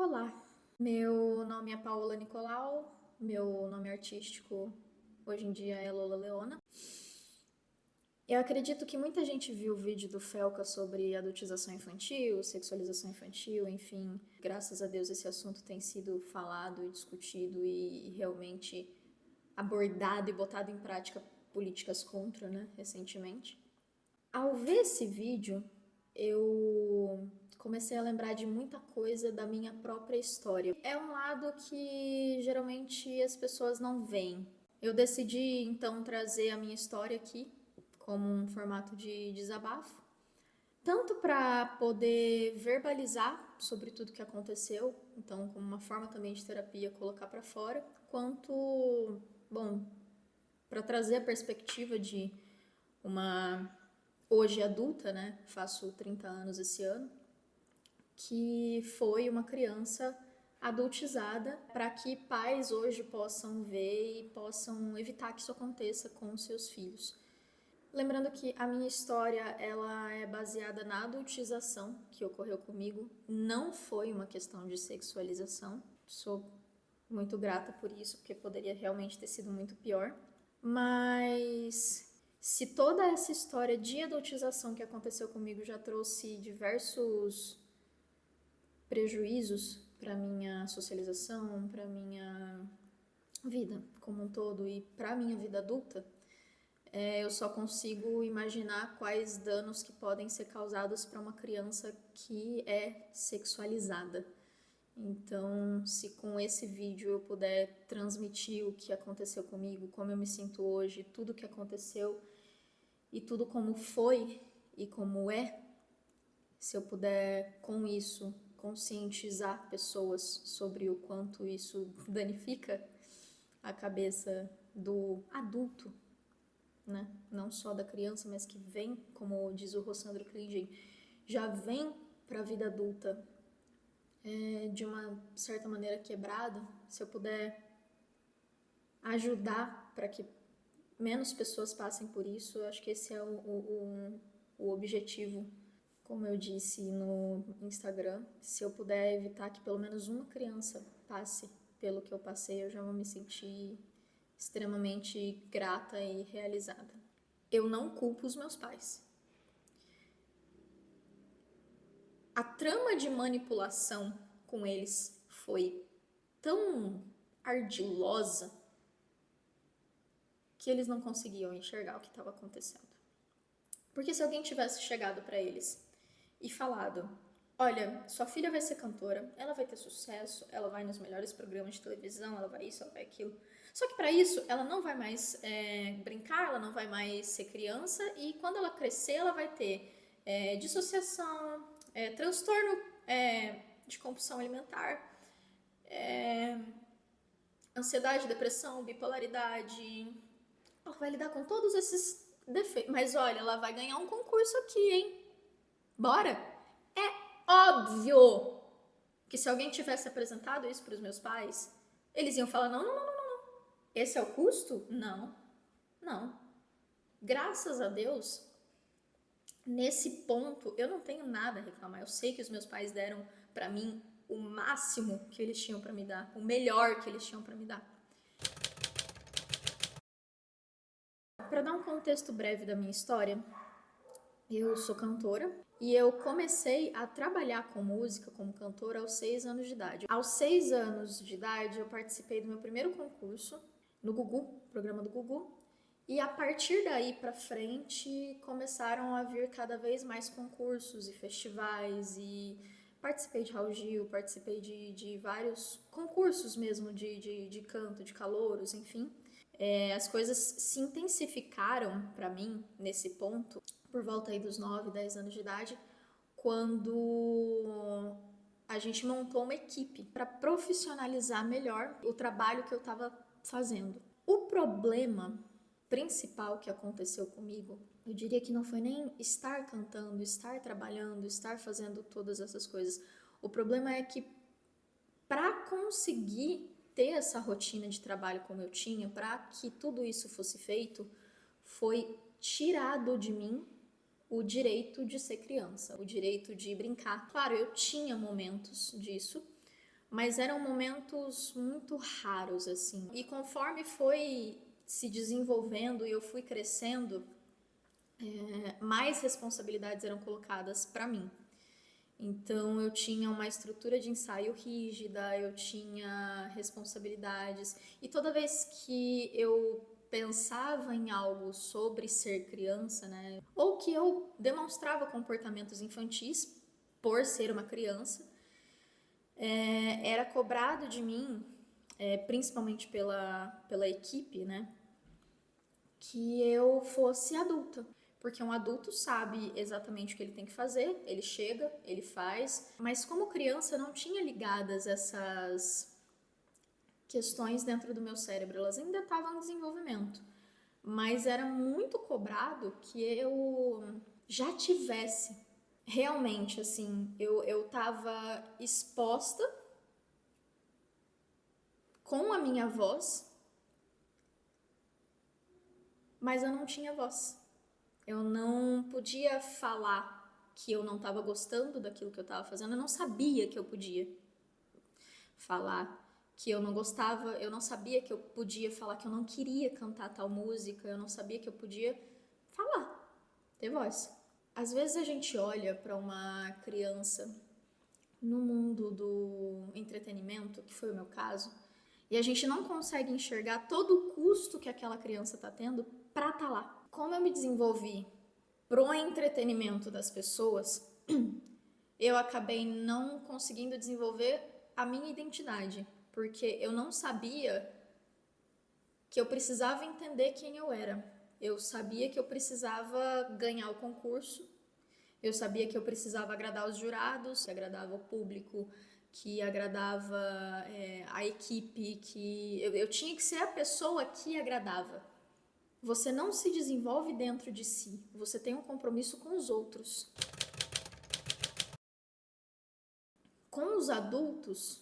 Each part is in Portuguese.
Olá, meu nome é Paola Nicolau, meu nome artístico hoje em dia é Lola Leona. Eu acredito que muita gente viu o vídeo do Felca sobre adultização infantil, sexualização infantil, enfim. Graças a Deus esse assunto tem sido falado e discutido e realmente abordado e botado em prática políticas contra, né, recentemente. Ao ver esse vídeo, eu comecei a lembrar de muita coisa da minha própria história. É um lado que geralmente as pessoas não veem. Eu decidi então trazer a minha história aqui como um formato de desabafo, tanto para poder verbalizar sobre tudo que aconteceu, então como uma forma também de terapia colocar para fora, quanto, bom, para trazer a perspectiva de uma hoje adulta, né? Faço 30 anos esse ano, que foi uma criança adultizada para que pais hoje possam ver e possam evitar que isso aconteça com os seus filhos. Lembrando que a minha história ela é baseada na adultização que ocorreu comigo, não foi uma questão de sexualização. Sou muito grata por isso, porque poderia realmente ter sido muito pior. Mas se toda essa história de adultização que aconteceu comigo já trouxe diversos prejuízos para minha socialização, para minha vida como um todo e para minha vida adulta, eu só consigo imaginar quais danos que podem ser causados para uma criança que é sexualizada. Então, se com esse vídeo eu puder transmitir o que aconteceu comigo, como eu me sinto hoje, tudo o que aconteceu e tudo como foi e como é, se eu puder com isso conscientizar pessoas sobre o quanto isso danifica a cabeça do adulto, né? Não só da criança, mas que vem, como diz o Rossandro Klingen, já vem para a vida adulta de uma certa maneira quebrada. Se eu puder ajudar para que menos pessoas passem por isso, eu acho que esse é o objetivo. Como eu disse no Instagram, se eu puder evitar que pelo menos uma criança passe pelo que eu passei, eu já vou me sentir extremamente grata e realizada. Eu não culpo os meus pais. A trama de manipulação com eles foi tão ardilosa que eles não conseguiam enxergar o que estava acontecendo. Porque se alguém tivesse chegado para eles e falado: olha, sua filha vai ser cantora, ela vai ter sucesso, ela vai nos melhores programas de televisão, ela vai isso, ela vai aquilo. Só que para isso, ela não vai mais brincar, ela não vai mais ser criança e quando ela crescer, ela vai ter dissociação, transtorno de compulsão alimentar, ansiedade, depressão, bipolaridade. Ela vai lidar com todos esses defeitos. Mas olha, ela vai ganhar um concurso aqui, hein? Bora? É óbvio que se alguém tivesse apresentado isso para os meus pais, eles iam falar: não, não, não, não, não. Esse é o custo? Não, não. Graças a Deus, nesse ponto, eu não tenho nada a reclamar. Eu sei que os meus pais deram para mim o máximo que eles tinham para me dar, o melhor que eles tinham para me dar. Para dar um contexto breve da minha história, eu sou cantora e eu comecei a trabalhar com música como cantora aos 6 anos de idade. Aos 6 anos de idade, eu participei do meu primeiro concurso no Gugu, programa do Gugu, e a partir daí para frente começaram a vir cada vez mais concursos e festivais e participei de Raul Gil, participei de vários concursos mesmo de canto, de calouros, enfim. As coisas se intensificaram para mim nesse ponto por volta aí dos 9, 10 anos de idade, quando a gente montou uma equipe para profissionalizar melhor o trabalho que eu estava fazendo. O problema principal que aconteceu comigo, eu diria que não foi nem estar cantando, estar trabalhando, estar fazendo todas essas coisas. O problema é que para conseguir ter essa rotina de trabalho como eu tinha, para que tudo isso fosse feito, foi tirado de mim o direito de ser criança, o direito de brincar. Claro, eu tinha momentos disso, mas eram momentos muito raros, assim. E conforme foi se desenvolvendo e eu fui crescendo, mais responsabilidades eram colocadas para mim. Então eu tinha uma estrutura de ensaio rígida, eu tinha responsabilidades, e toda vez que eu pensava em algo sobre ser criança, né, ou que eu demonstrava comportamentos infantis por ser uma criança, era cobrado de mim, principalmente pela equipe, né, que eu fosse adulta. Porque um adulto sabe exatamente o que ele tem que fazer, ele chega, ele faz, mas como criança eu não tinha ligadas essas questões dentro do meu cérebro, elas ainda estavam em desenvolvimento. Mas era muito cobrado que eu já tivesse realmente, assim, eu tava exposta com a minha voz, mas eu não tinha voz. Eu não podia falar que eu não estava gostando daquilo que eu estava fazendo, eu não sabia que eu podia falar que eu não gostava, eu não sabia que eu podia falar que eu não queria cantar tal música, eu não sabia que eu podia falar, ter voz. Às vezes a gente olha para uma criança no mundo do entretenimento, que foi o meu caso, e a gente não consegue enxergar todo o custo que aquela criança está tendo para estar lá. Como eu me desenvolvi pro entretenimento das pessoas, eu acabei não conseguindo desenvolver a minha identidade, porque eu não sabia que eu precisava entender quem eu era. Eu sabia que eu precisava ganhar o concurso, eu sabia que eu precisava agradar os jurados, que agradava o público, que agradava a equipe, que eu tinha que ser a pessoa que agradava. Você não se desenvolve dentro de si, você tem um compromisso com os outros. Com os adultos,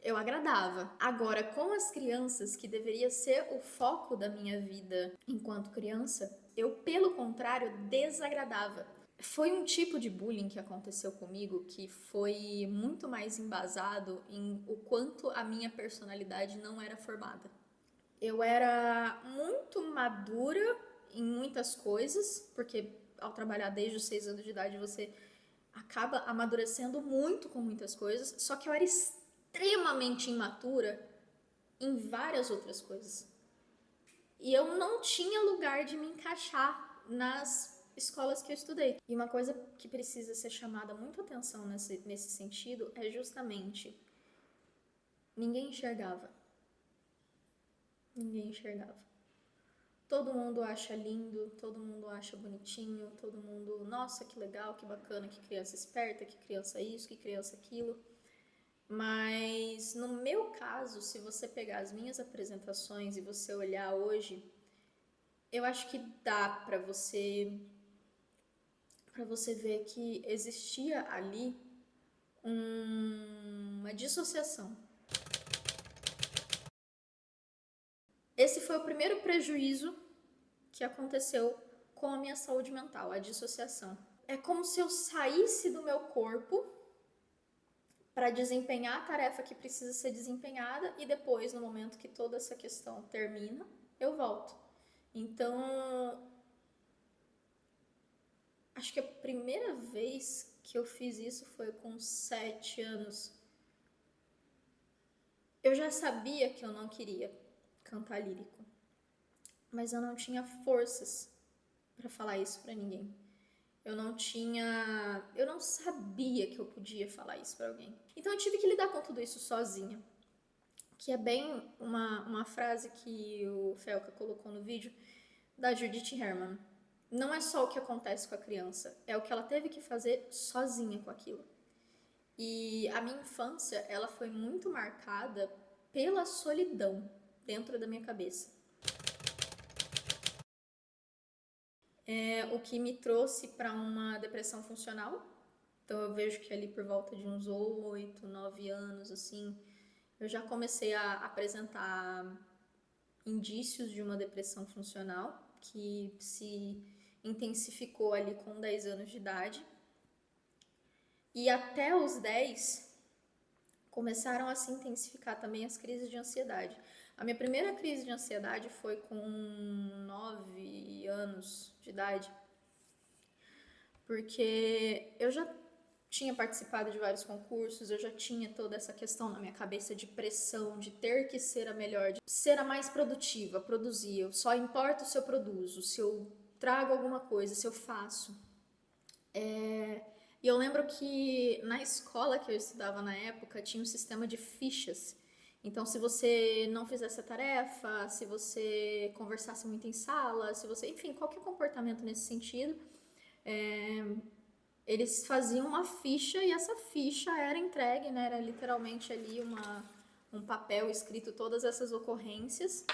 eu agradava. Agora, com as crianças, que deveria ser o foco da minha vida enquanto criança, eu, pelo contrário, desagradava. Foi um tipo de bullying que aconteceu comigo que foi muito mais embasado em o quanto a minha personalidade não era formada. Eu era muito madura em muitas coisas, porque ao trabalhar desde os 6 anos de idade você acaba amadurecendo muito com muitas coisas, só que eu era extremamente imatura em várias outras coisas. E eu não tinha lugar de me encaixar nas escolas que eu estudei. E uma coisa que precisa ser chamada muito atenção nesse sentido é justamente ninguém enxergava. Ninguém enxergava. Todo mundo acha lindo, todo mundo acha bonitinho, todo mundo, nossa, que legal, que bacana, que criança esperta, que criança isso, que criança aquilo. Mas no meu caso, se você pegar as minhas apresentações e você olhar hoje, eu acho que dá para você ver que existia ali uma dissociação. Esse foi o primeiro prejuízo que aconteceu com a minha saúde mental, a dissociação. É como se eu saísse do meu corpo para desempenhar a tarefa que precisa ser desempenhada e depois, no momento que toda essa questão termina, eu volto. Então, acho que a primeira vez que eu fiz isso foi com 7 anos. Eu já sabia que eu não queria cantar lírico, mas eu não tinha forças para falar isso para ninguém. Eu não sabia que eu podia falar isso para alguém. Então eu tive que lidar com tudo isso sozinha. Que é bem uma frase que o Felca colocou no vídeo da Judith Herman. Não é só o que acontece com a criança, é o que ela teve que fazer sozinha com aquilo. E a minha infância, ela foi muito marcada pela solidão dentro da minha cabeça. O que me trouxe para uma depressão funcional. Então eu vejo que ali por volta de uns 8, 9 anos, assim, eu já comecei a apresentar indícios de uma depressão funcional, que se intensificou ali com 10 anos de idade. E até os 10, começaram a se intensificar também as crises de ansiedade. A minha primeira crise de ansiedade foi com 9 anos de idade, porque eu já tinha participado de vários concursos, eu já tinha toda essa questão na minha cabeça de pressão, de ter que ser a melhor, de ser a mais produtiva, produzir. Eu só importa se eu produzo, se eu trago alguma coisa, se eu faço. E eu lembro que na escola que eu estudava na época tinha um sistema de fichas. Então, se você não fizesse a tarefa, se você conversasse muito em sala, se você, enfim, qualquer comportamento nesse sentido, eles faziam uma ficha e essa ficha era entregue, né? Era literalmente ali um papel escrito todas essas ocorrências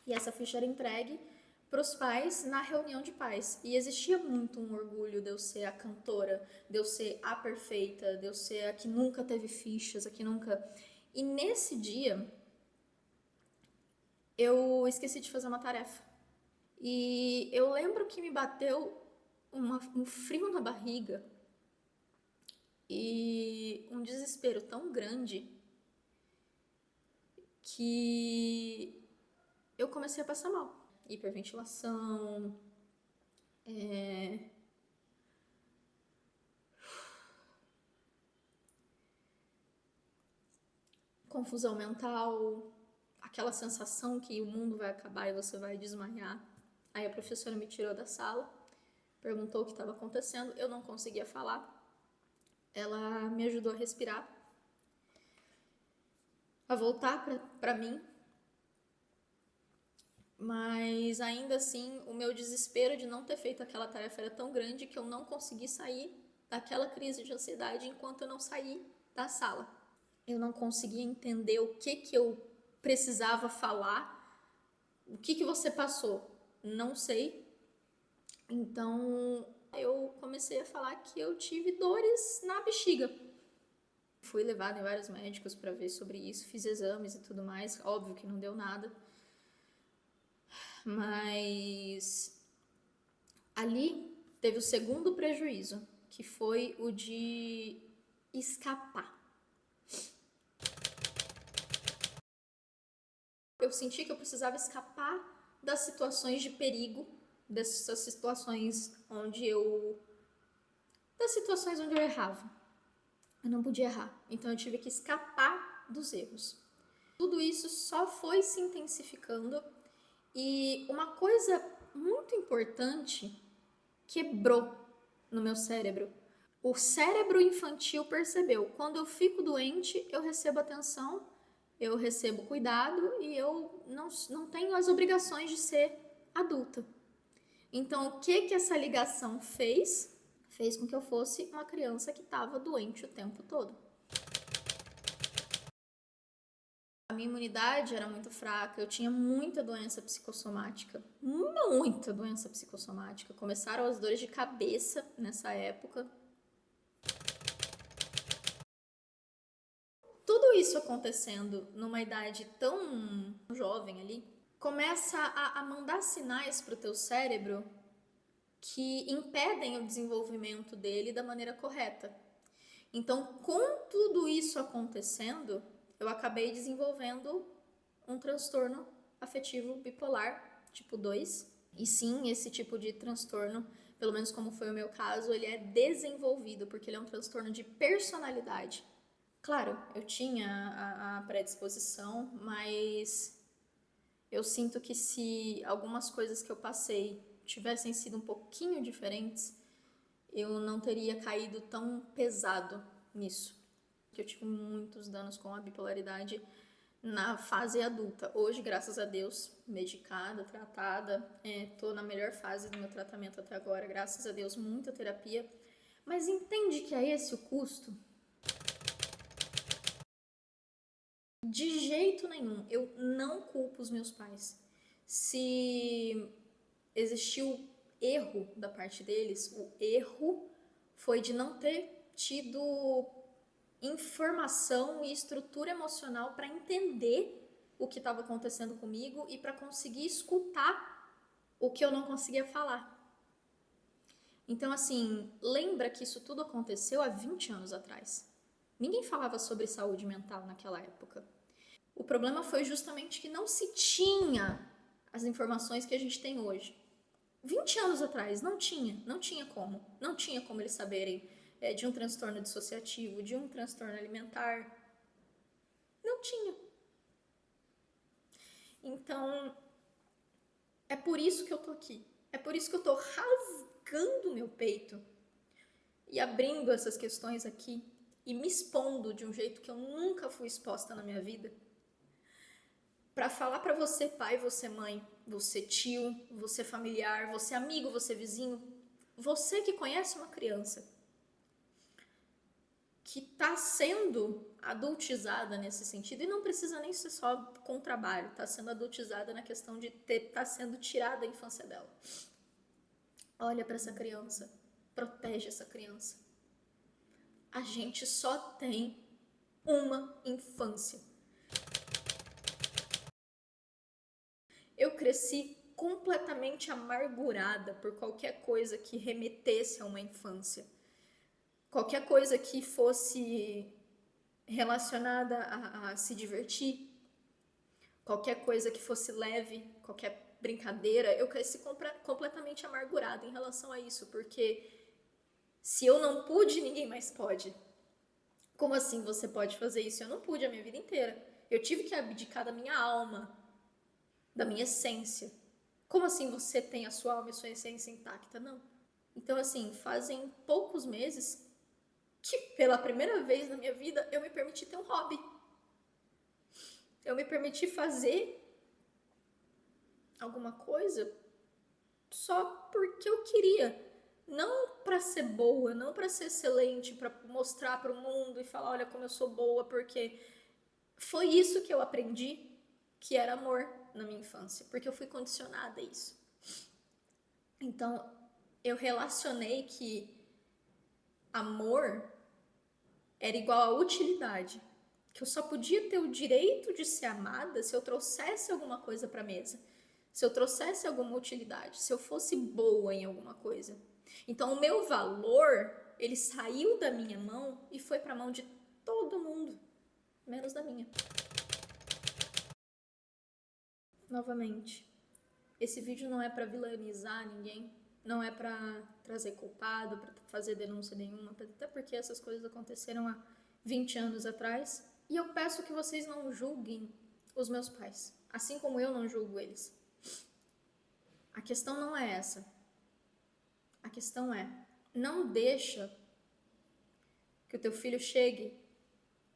e essa ficha era entregue para os pais na reunião de pais. E existia muito um orgulho de eu ser a cantora, de eu ser a perfeita, de eu ser a que nunca teve fichas, a que nunca... E nesse dia, eu esqueci de fazer uma tarefa. E eu lembro que me bateu um frio na barriga e um desespero tão grande que eu comecei a passar mal. Hiperventilação, confusão mental, aquela sensação que o mundo vai acabar e você vai desmaiar. Aí a professora me tirou da sala, perguntou o que estava acontecendo, eu não conseguia falar. Ela me ajudou a respirar, a voltar para mim, mas ainda assim o meu desespero de não ter feito aquela tarefa era tão grande que eu não consegui sair daquela crise de ansiedade enquanto eu não saí da sala. Eu não conseguia entender o que eu precisava falar. O que você passou? Não sei. Então eu comecei a falar que eu tive dores na bexiga. Fui levada em vários médicos para ver sobre isso, fiz exames e tudo mais. Óbvio que não deu nada. Mas ali teve o segundo prejuízo, que foi o de escapar. Eu senti que eu precisava escapar das situações de perigo, dessas situações onde eu errava. Eu não podia errar, então eu tive que escapar dos erros. Tudo isso só foi se intensificando e uma coisa muito importante quebrou no meu cérebro. O cérebro infantil percebeu, quando eu fico doente, eu recebo atenção, eu recebo cuidado e eu não tenho as obrigações de ser adulta. Então, o que essa ligação fez? Fez com que eu fosse uma criança que estava doente o tempo todo. A minha imunidade era muito fraca, eu tinha muita doença psicossomática. Muita doença psicossomática. Começaram as dores de cabeça nessa época. Tudo isso acontecendo numa idade tão jovem ali, começa a mandar sinais para o teu cérebro que impedem o desenvolvimento dele da maneira correta. Então, com tudo isso acontecendo, eu acabei desenvolvendo um transtorno afetivo bipolar tipo 2. E sim, esse tipo de transtorno, pelo menos como foi o meu caso, ele é desenvolvido porque ele é um transtorno de personalidade. Claro, eu tinha a predisposição, mas eu sinto que se algumas coisas que eu passei tivessem sido um pouquinho diferentes, eu não teria caído tão pesado nisso. Eu tive muitos danos com a bipolaridade na fase adulta. Hoje, graças a Deus, medicada, tratada, tô na melhor fase do meu tratamento até agora, graças a Deus, muita terapia. Mas entende que é esse o custo? De jeito nenhum, eu não culpo os meus pais. Se existiu erro da parte deles, o erro foi de não ter tido informação e estrutura emocional para entender o que estava acontecendo comigo e para conseguir escutar o que eu não conseguia falar. Então, assim, lembra que isso tudo aconteceu há 20 anos atrás. Ninguém falava sobre saúde mental naquela época. O problema foi justamente que não se tinha as informações que a gente tem hoje. 20 anos atrás não tinha como eles saberem de um transtorno dissociativo, de um transtorno alimentar. Não tinha. Então, é por isso que eu tô aqui. É por isso que eu tô rasgando meu peito e abrindo essas questões aqui e me expondo de um jeito que eu nunca fui exposta na minha vida. Para falar para você pai, você mãe, você tio, você familiar, você amigo, você vizinho, você que conhece uma criança que está sendo adultizada nesse sentido, e não precisa nem ser só com trabalho, está sendo adultizada na questão de estar sendo tirada a infância dela. Olha para essa criança, protege essa criança. A gente só tem uma infância. Eu cresci completamente amargurada por qualquer coisa que remetesse a uma infância. Qualquer coisa que fosse relacionada a se divertir, qualquer coisa que fosse leve, qualquer brincadeira, eu cresci completamente amargurada em relação a isso, porque se eu não pude, ninguém mais pode. Como assim você pode fazer isso? Eu não pude a minha vida inteira. Eu tive que abdicar da minha alma, da minha essência. Como assim você tem a sua alma e a sua essência intacta? Não. Então, assim, fazem poucos meses que pela primeira vez na minha vida eu me permiti ter um hobby. Eu me permiti fazer alguma coisa só porque eu queria. Não para ser boa, não para ser excelente, para mostrar para o mundo e falar, olha como eu sou boa, porque foi isso que eu aprendi que era amor na minha infância, porque eu fui condicionada a isso. Então, eu relacionei que amor era igual a utilidade, que eu só podia ter o direito de ser amada se eu trouxesse alguma coisa para a mesa, se eu trouxesse alguma utilidade, se eu fosse boa em alguma coisa. Então, o meu valor, ele saiu da minha mão e foi para a mão de todo mundo, menos da minha. Novamente, esse vídeo não é para vilanizar ninguém, não é para trazer culpado, para fazer denúncia nenhuma, até porque essas coisas aconteceram há 20 anos atrás. E eu peço que vocês não julguem os meus pais, assim como eu não julgo eles. A questão não é essa. A questão é, não deixa que o teu filho chegue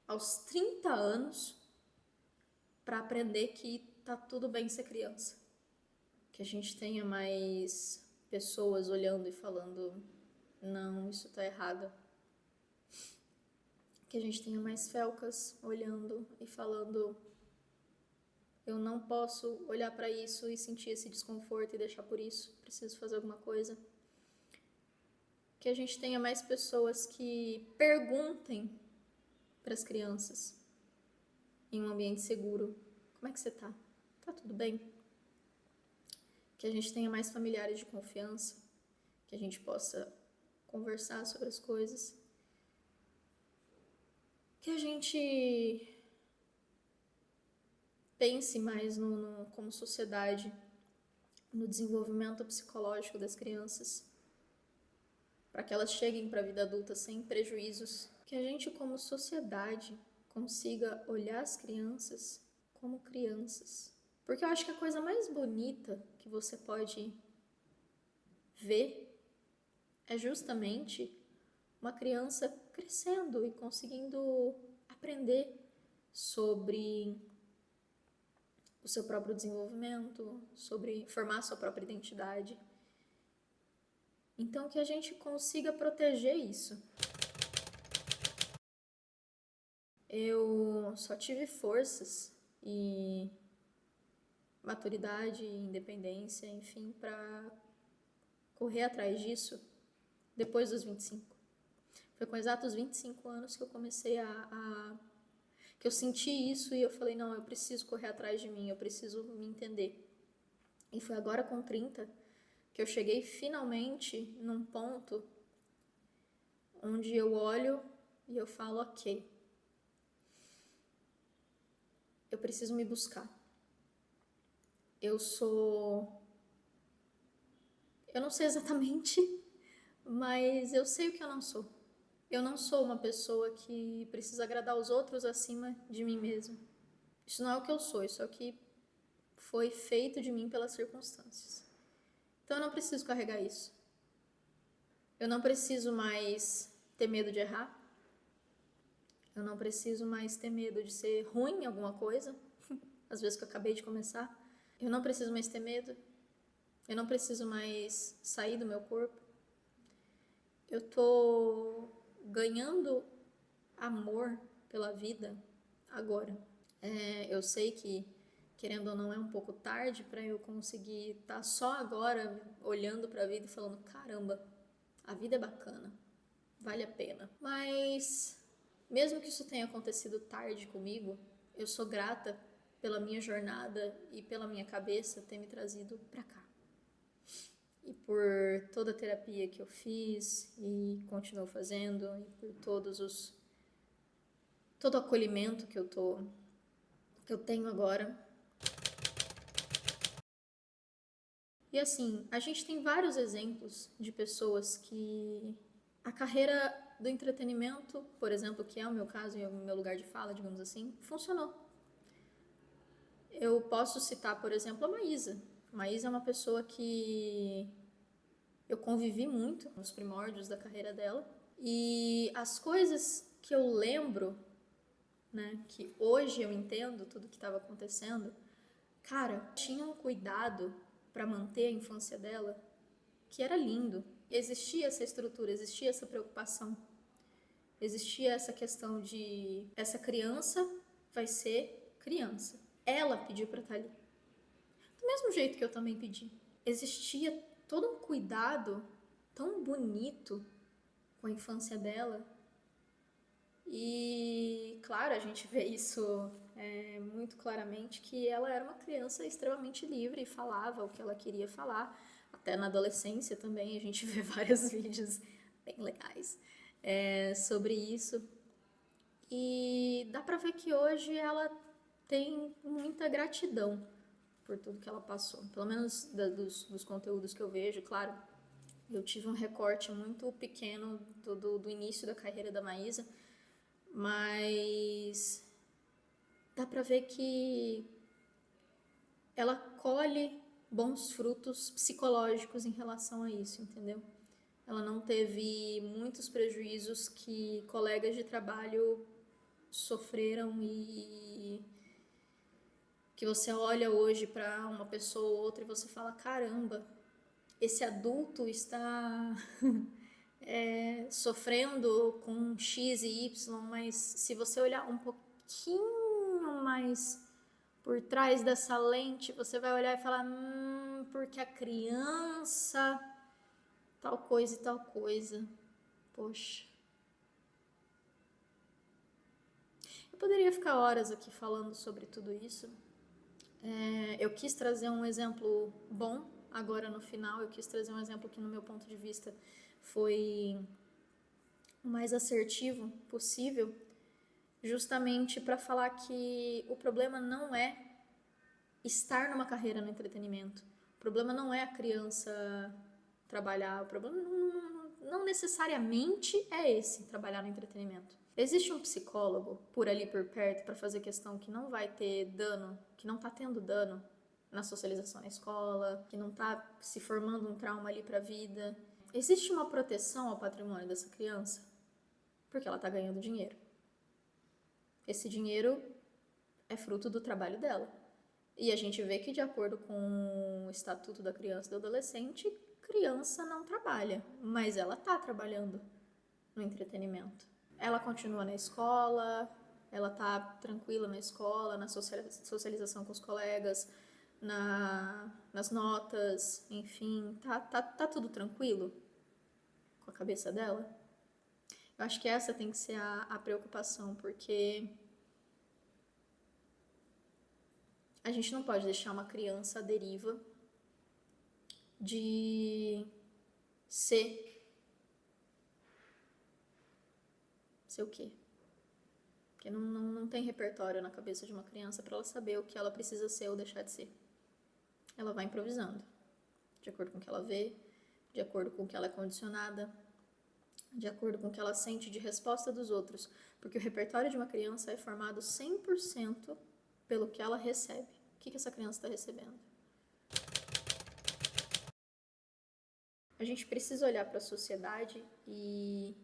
aos 30 anos para aprender que tá tudo bem ser criança. Que a gente tenha mais pessoas olhando e falando, não, isso tá errado. Que a gente tenha mais felcas olhando e falando, eu não posso olhar para isso e sentir esse desconforto e deixar por isso, preciso fazer alguma coisa. Que a gente tenha mais pessoas que perguntem para as crianças em um ambiente seguro, como é que você tá? Tá tudo bem? Que a gente tenha mais familiares de confiança, que a gente possa conversar sobre as coisas, que a gente pense mais como sociedade no desenvolvimento psicológico das crianças, para que elas cheguem para a vida adulta sem prejuízos, que a gente como sociedade consiga olhar as crianças como crianças. Porque eu acho que a coisa mais bonita que você pode ver é justamente uma criança crescendo e conseguindo aprender sobre o seu próprio desenvolvimento, sobre formar sua própria identidade. Então, que a gente consiga proteger isso. Eu só tive forças e maturidade, independência, enfim, para correr atrás disso depois dos 25. Foi com exatos 25 anos que eu comecei que eu senti isso e eu falei, não, eu preciso correr atrás de mim, eu preciso me entender. E foi agora com 30 que eu cheguei finalmente num ponto onde eu olho e eu falo, ok, preciso me buscar. Eu não sei exatamente, mas eu sei o que eu não sou. Eu não sou uma pessoa que precisa agradar os outros acima de mim mesma. Isso não é o que eu sou, isso é o que foi feito de mim pelas circunstâncias. Então eu não preciso carregar isso. Eu não preciso mais ter medo de errar. Eu não preciso mais ter medo de ser ruim em alguma coisa, às vezes que eu acabei de começar. Eu não preciso mais ter medo. Eu não preciso mais sair do meu corpo. Eu tô ganhando amor pela vida agora. Eu sei que, querendo ou não, é um pouco tarde para eu conseguir estar só agora olhando para a vida e falando: caramba, a vida é bacana, vale a pena. Mas, mesmo que isso tenha acontecido tarde comigo, eu sou grata pela minha jornada e pela minha cabeça ter me trazido pra cá. E por toda a terapia que eu fiz e continuo fazendo, e por todo o acolhimento que eu tenho agora. E assim, a gente tem vários exemplos de pessoas que a carreira do entretenimento, por exemplo, que é o meu caso e o meu lugar de fala, digamos assim, funcionou. Eu posso citar, por exemplo, a Maísa. A Maísa é uma pessoa que eu convivi muito nos primórdios da carreira dela. E as coisas que eu lembro, né, que hoje eu entendo tudo que estava acontecendo, cara, tinha um cuidado para manter a infância dela que era lindo. Existia essa estrutura, existia essa preocupação. Existia essa questão de essa criança vai ser criança. Ela pediu para estar ali. Do mesmo jeito que eu também pedi. Existia todo um cuidado tão bonito com a infância dela. E, claro, a gente vê isso muito claramente, que ela era uma criança extremamente livre e falava o que ela queria falar. Até na adolescência também a gente vê vários vídeos bem legais sobre isso. E dá pra ver que hoje ela tem muita gratidão por tudo que ela passou. Pelo menos dos conteúdos que eu vejo, claro. Eu tive um recorte muito pequeno do início da carreira da Maísa, mas dá pra ver que ela colhe bons frutos psicológicos em relação a isso, entendeu? Ela não teve muitos prejuízos que colegas de trabalho sofreram e que você olha hoje para uma pessoa ou outra e você fala: caramba, esse adulto está sofrendo com X e Y, mas se você olhar um pouquinho mais por trás dessa lente, você vai olhar e falar: porque a criança tal coisa e tal coisa. Poxa. Eu poderia ficar horas aqui falando sobre tudo isso. Eu quis trazer um exemplo bom agora no final. Eu quis trazer um exemplo que, no meu ponto de vista, foi o mais assertivo possível, justamente para falar que o problema não é estar numa carreira no entretenimento. O problema não é a criança trabalhar. O problema não necessariamente é esse, trabalhar no entretenimento. Existe um psicólogo por ali por perto para fazer questão que não vai ter dano, que não tá tendo dano na socialização na escola, que não tá se formando um trauma ali para a vida. Existe uma proteção ao patrimônio dessa criança porque ela tá ganhando dinheiro. Esse dinheiro é fruto do trabalho dela. E a gente vê que, de acordo com o Estatuto da Criança e do Adolescente, criança não trabalha, mas ela tá trabalhando no entretenimento. Ela continua na escola, ela tá tranquila na escola, na socialização com os colegas, nas notas, enfim, tá tudo tranquilo com a cabeça dela? Eu acho que essa tem que ser a preocupação, porque a gente não pode deixar uma criança à deriva de ser o quê? Porque não tem repertório na cabeça de uma criança para ela saber o que ela precisa ser ou deixar de ser. Ela vai improvisando, de acordo com o que ela vê, de acordo com o que ela é condicionada, de acordo com o que ela sente de resposta dos outros. Porque o repertório de uma criança é formado 100% pelo que ela recebe. O que essa criança está recebendo? A gente precisa olhar para a sociedade e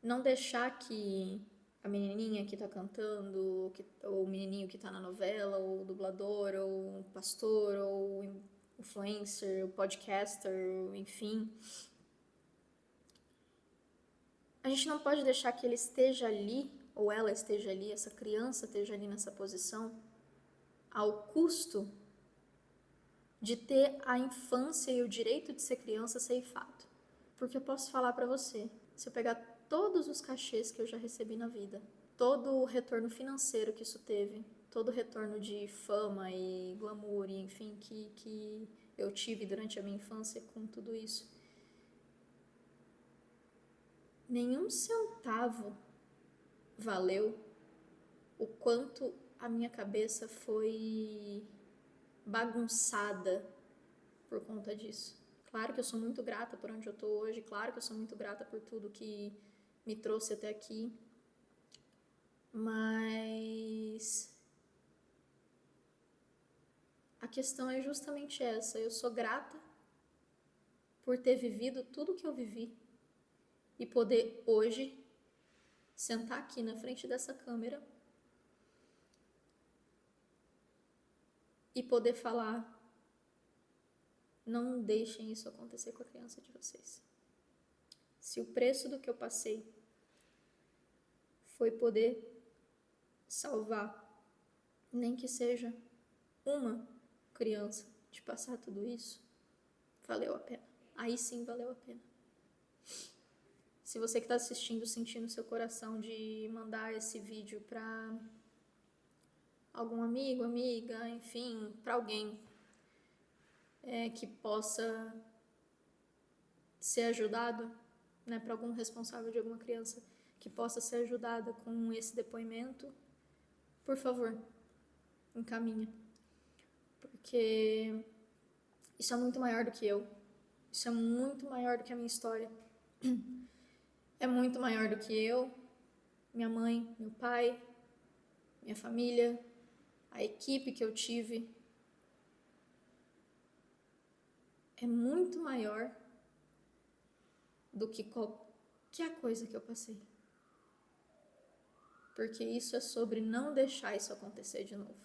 não deixar que a menininha que tá cantando, ou o menininho que tá na novela, ou o dublador, ou o pastor, ou o influencer, o podcaster, enfim. A gente não pode deixar que ele esteja ali, ou ela esteja ali, essa criança esteja ali nessa posição, ao custo de ter a infância e o direito de ser criança ceifado. Porque eu posso falar pra você, se eu pegar todos os cachês que eu já recebi na vida, todo o retorno financeiro que isso teve, todo o retorno de fama e glamour, e enfim, que eu tive durante a minha infância com tudo isso, nenhum centavo valeu o quanto a minha cabeça foi bagunçada por conta disso. Claro que eu sou muito grata por onde eu tô hoje, claro que eu sou muito grata por tudo que me trouxe até aqui, mas a questão é justamente essa. Eu sou grata por ter vivido tudo que eu vivi e poder hoje sentar aqui na frente dessa câmera e poder falar: não deixem isso acontecer com a criança de vocês. Se o preço do que eu passei foi poder salvar, nem que seja uma criança, de passar tudo isso, valeu a pena. Aí sim valeu a pena. Se você que está assistindo sentindo seu coração de mandar esse vídeo para algum amigo, amiga, enfim, para alguém que possa ser ajudado, né, para algum responsável de alguma criança que possa ser ajudada com esse depoimento, por favor, encaminha. Porque isso é muito maior do que eu. Isso é muito maior do que a minha história. É muito maior do que eu, minha mãe, meu pai, minha família, a equipe que eu tive. É muito maior do que qualquer coisa que eu passei. Porque isso é sobre não deixar isso acontecer de novo.